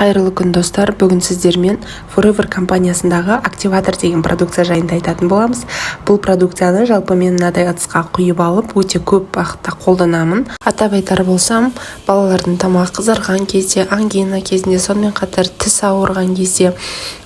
Қайырлы күн достар, бүгін сіздермен Forever компаниясындағы активатор деген продукция жайында айтатын боламыз. Бұл продукцияны жалпы мен мынадай ыдысқа құйып алып, өте көп уақытта қолданамын. Атап айтар болсам, балалардың тамақ қызарған кезде, ангина кезінде, сонымен қатар тіс ауырған кезде,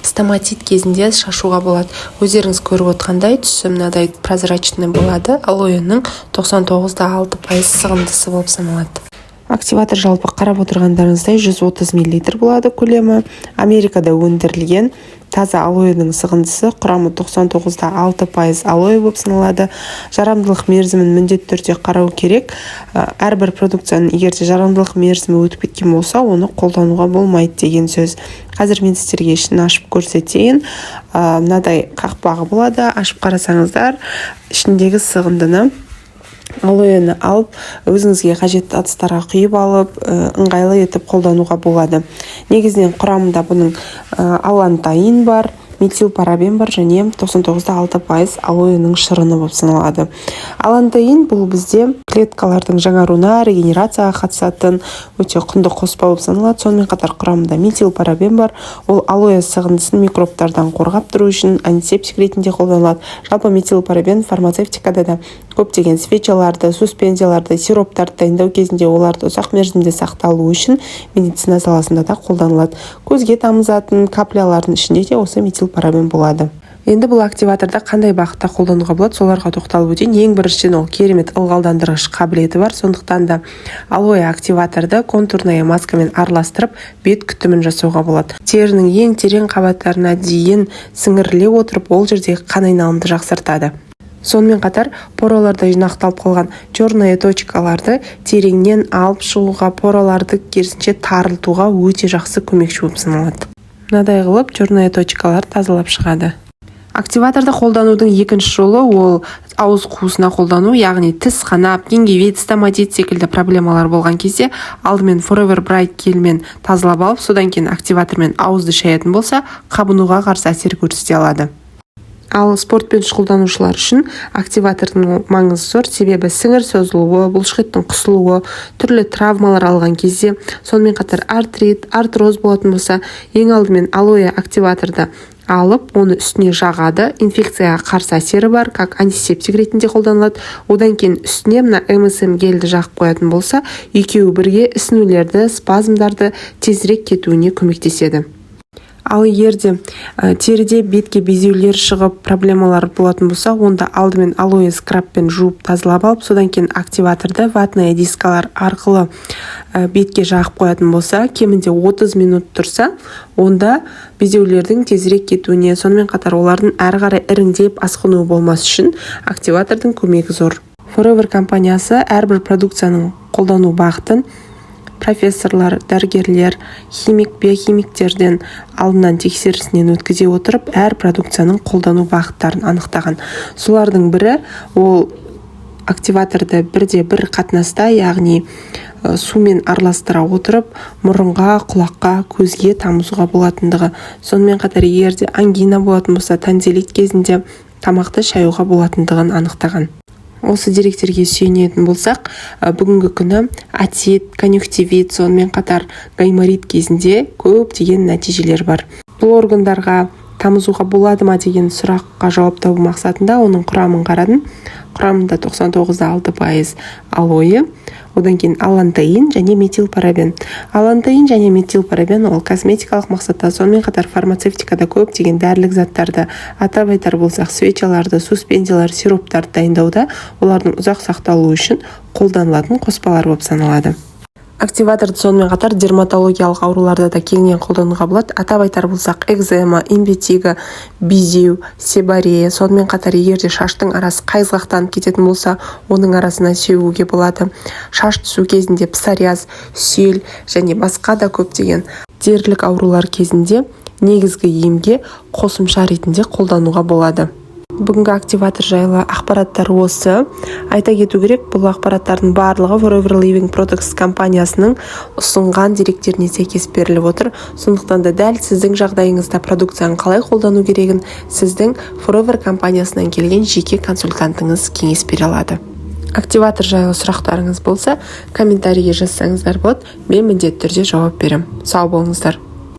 стоматит кезінде шашуға болады. Өздеріңіз көріп отқандай түсі мынадай прозрачный болады. Алоэның 99,6% сығындысы болып саналады. Активатор жалпы қарап отырғандарыңыздай 130 мл болады көлемі. Америкада өндірілген таза алоэның сығындысы, құрамы 99,6% алоэ болып саналады. Жарамдылық мерзімін міндетті түрде қарау керек. Әрбір продукцияның егерде жарамдылық мерзімі өтіп кеткен болса, оны қолдануға болмайды деген сөз. Қазір мен сіздерге ішін ашып көрсетейін. Мынадай қақпағы болады. Ашып қарасаңыздар, ішіндегі сығындыны алоэны алып, өзіңізге қажетті ыдыстарға құйып алып, ыңғайлы етіп қолдануға болады. Негізінен құрамында бұның алантаин бар, метилпарабен бар және 99,6% алоэның шырыны болып саналады. Алантаин бұл бізде клеткалардың жаңаруына, регенерацияға қатысатын өте құнды қоспа болып саналады. Сонымен қатар құрамында метилпарабен бар. Ол алоэ сығындысын микробтардан қорғап тұру үшін антисептик ретінде қолданылады. Жалпы метилпарабен фармацевтикада да көптеген свечаларды, суспензияларды, сироптарды дайындау кезінде оларды ұзақ мерзімде сақталу үшін медицина саласында да қолданылады. Көзге тамызатын каплялардың ішінде де осы метилпарабен болады. Енді бұл активаторда қандай бағытта қолдануға болады, соларға тоқталып өтейін. Ең біріншіден ол керемет ылғалдандырғыш қабілеті бар. Сондықтан да алоэ активаторды контурная маскамен араластырып, бет күтімін жасауға болады. Терінің ең терең қабаттарына дейін сіңіріле отырып, ол жердегі қан айналымды жақсартады. Сонымен қатар пораларда жинақталып қалған черные точкаларды тереңнен алып шығуға, пораларды керісінше тарылтуға өте жақсы көмекші болып саналады. Мынадай қылып черные точкалар тазалап шығады. Активаторды қолданудың екінші жолы ол ауыз қуысына қолдану, яғни тіс қанап, гингивит, стоматит секілді проблемалар болған кезде алдымен Forever Bright гельмен тазалап алып, содан кейін активатормен ауызды шаятын болса, қабынуға қарсы әсер көрсете алады. Ал спортпен шұғылданушылар үшін активатордың маңызы зор, себебі сіңір созылуы, бұлшықеттің қысылуы, түрлі травмалар алған кезде, сонымен қатар артрит, артроз болатын болса, ең алдымен алоэ активаторды алып, оны үстіне жағады. Инфекцияға қарсы әсері бар, как антисептик ретінде қолданылады. Одан кейін үстіне мына МСМ гельді жағып қоятын болса, екеуі бірге ісінулерді, спазмдарды тезірек кетуіне көмектеседі. Ал егерде теріде бетке безеулер шығып проблемалар болатын болса, онда алдымен алоэ скрабпен жуып тазалап алып, содан кейін активаторды ватная дискалар арқылы бетке жағып қоятын болса, кемінде 30 минут тұрса, онда безеулердің тезірек кетуіне, сонымен қатар олардың әрі қарай іріңдеп асқынуы болмас үшін активатордың көмегі зор. Forever компаниясы әрбір продукцияның қолдану бағытын профессорлар, дәрігерлер, химик, биохимиктерден алдынан тексерісінен өткізе отырып, әр продукцияның қолдану бағыттарын анықтаған. Солардың бірі ол активаторды бірде бір қатынаста, яғни сумен араластыра отырып, мұрынға, құлаққа, көзге тамызуға болатындығы. Сонымен қатар егерде ангина болатын болса, танзелит кезінде тамақты шаюға болатындығын анықтаған. Осы деректерге сүйенетін болсақ, бүгінгі күні отит, конъюнктивит, сонымен қатар гайморит кезінде көптеген нәтижелер бар. Бұл органдарға тамызуға болады ма деген сұраққа жауап табу мақсатында оның құрамын қарадым. Құрамында 99,6% алоэ, одан кейін алантаин және метилпарабен. Алантаин және метилпарабен ол косметикалық мақсатта, сонымен қатар фармацевтикада көптеген дәрілік заттарды, атап айтар болсақ, свечаларды, суспензиялар, сироптарды дайындауда олардың ұзақ сақталуы үшін қолданылатын қоспалар болып саналады. Активаторды сонымен қатар дерматологиялық ауруларда да кеңінен қолдануға болады. Атап айтар болсақ, экзема, импетиго, безеу, себорея, сонымен қатар егерде шаштың арасы қайызғақтанып кететін болса, оның арасына сеуге болады. Шаш түсу кезінде псориаз, сүйел және басқа да көптеген дерлік аурулар кезінде негізгі емге қосымша ретінде қолдануға болады. Бүгінгі активатор жайлы ақпараттар осы. Айта кету керек, бұл ақпараттардың барлығы Forever Living Products компаниясының ұсынған деректеріне сәйкес беріліп отыр. Сондықтан да дәл сіздің жағдайыңызда продукцияны қалай қолдану керегін сіздің Forever компаниясынан келген жеке консультантыңыз кеңес бере алады. Активатор жайлы сұрақтарыңыз болса, комментарийге жазсаңыздар болады, мен міндетті түрде жауап беремін. Сау болыңыздар.